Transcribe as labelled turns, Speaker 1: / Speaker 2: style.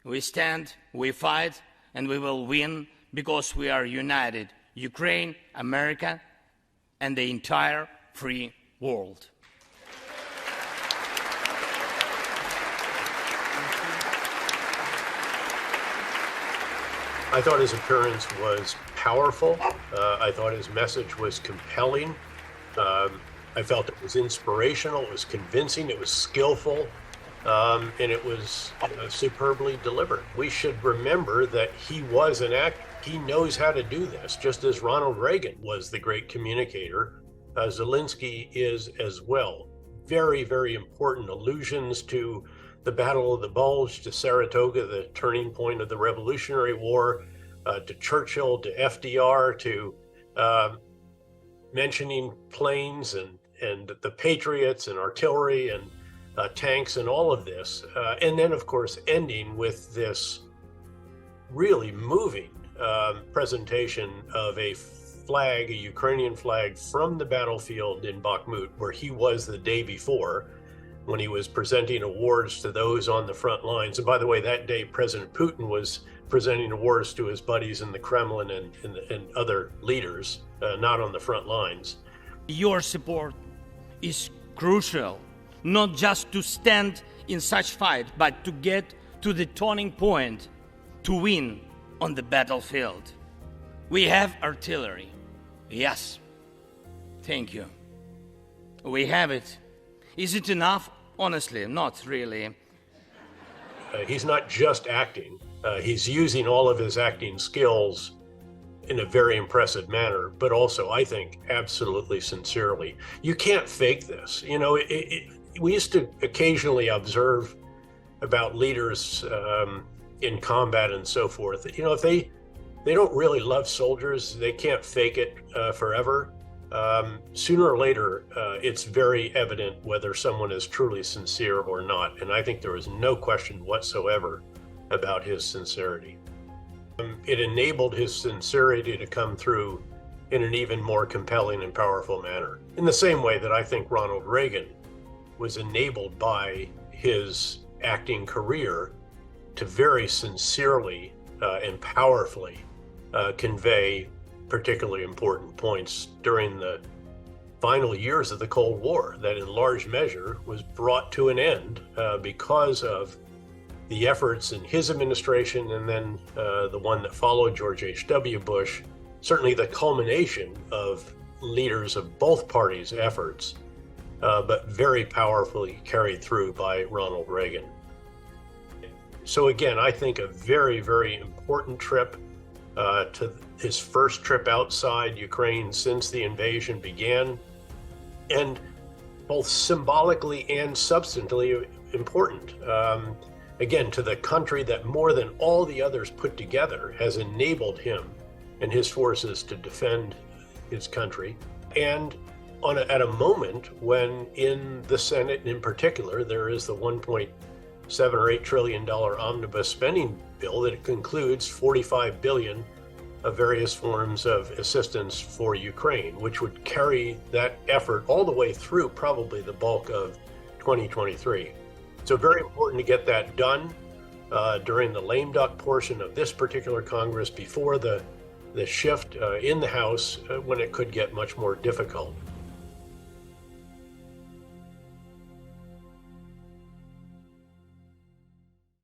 Speaker 1: We stand, we fight, and we will win because we are united, Ukraine, America, and the entire free world.
Speaker 2: I thought his appearance was powerful. I thought his message was compelling. I felt it was inspirational, it was convincing, it was skillful, and it was superbly delivered. We should remember that he was an actor. He knows how to do this, just as Ronald Reagan was the great communicator. Zelenskyy is as well. Very, very important allusions to the Battle of the Bulge, to Saratoga, the turning point of the Revolutionary War, to Churchill, to FDR, to mentioning planes and the Patriots and artillery and tanks and all of this. And then, of course, ending with this really moving presentation of a flag, a Ukrainian flag from the battlefield in Bakhmut, where he was the day before, when he was presenting awards to those on the front lines. And by the way, that day, President Putin was presenting awards to his buddies in the Kremlin and other leaders, not on the front lines.
Speaker 1: Your support is crucial, not just to stand in such fight, but to get to the turning point, to win on the battlefield. We have artillery. Yes. Thank you. We have it. Is it enough? Honestly, not really.
Speaker 2: He's not just acting. He's using all of his acting skills in a very impressive manner, but also, I think, absolutely sincerely. You can't fake this. You know, we used to occasionally observe about leaders in combat and so forth. You know, if they don't really love soldiers, they can't fake it forever. Sooner or later, it's very evident whether someone is truly sincere or not. And I think there was no question whatsoever about his sincerity. It enabled his sincerity to come through in an even more compelling and powerful manner. In the same way that I think Ronald Reagan was enabled by his acting career to very sincerely and powerfully convey particularly important points during the final years of the Cold War that in large measure was brought to an end because of the efforts in his administration and then the one that followed, George H.W. Bush, certainly the culmination of leaders of both parties' efforts, but very powerfully carried through by Ronald Reagan. So again, I think a very, very important trip to his first trip outside Ukraine since the invasion began, and both symbolically and substantively important. Again, to the country that more than all the others put together has enabled him and his forces to defend his country. And at a moment when in the Senate in particular, there is the $1.7 or $8 trillion omnibus spending bill that concludes $45 billion of various forms of assistance for Ukraine, which would carry that effort all the way through probably the bulk of 2023. So very important to get that done during the lame duck portion of this particular Congress before the shift in the House when it could get much more difficult.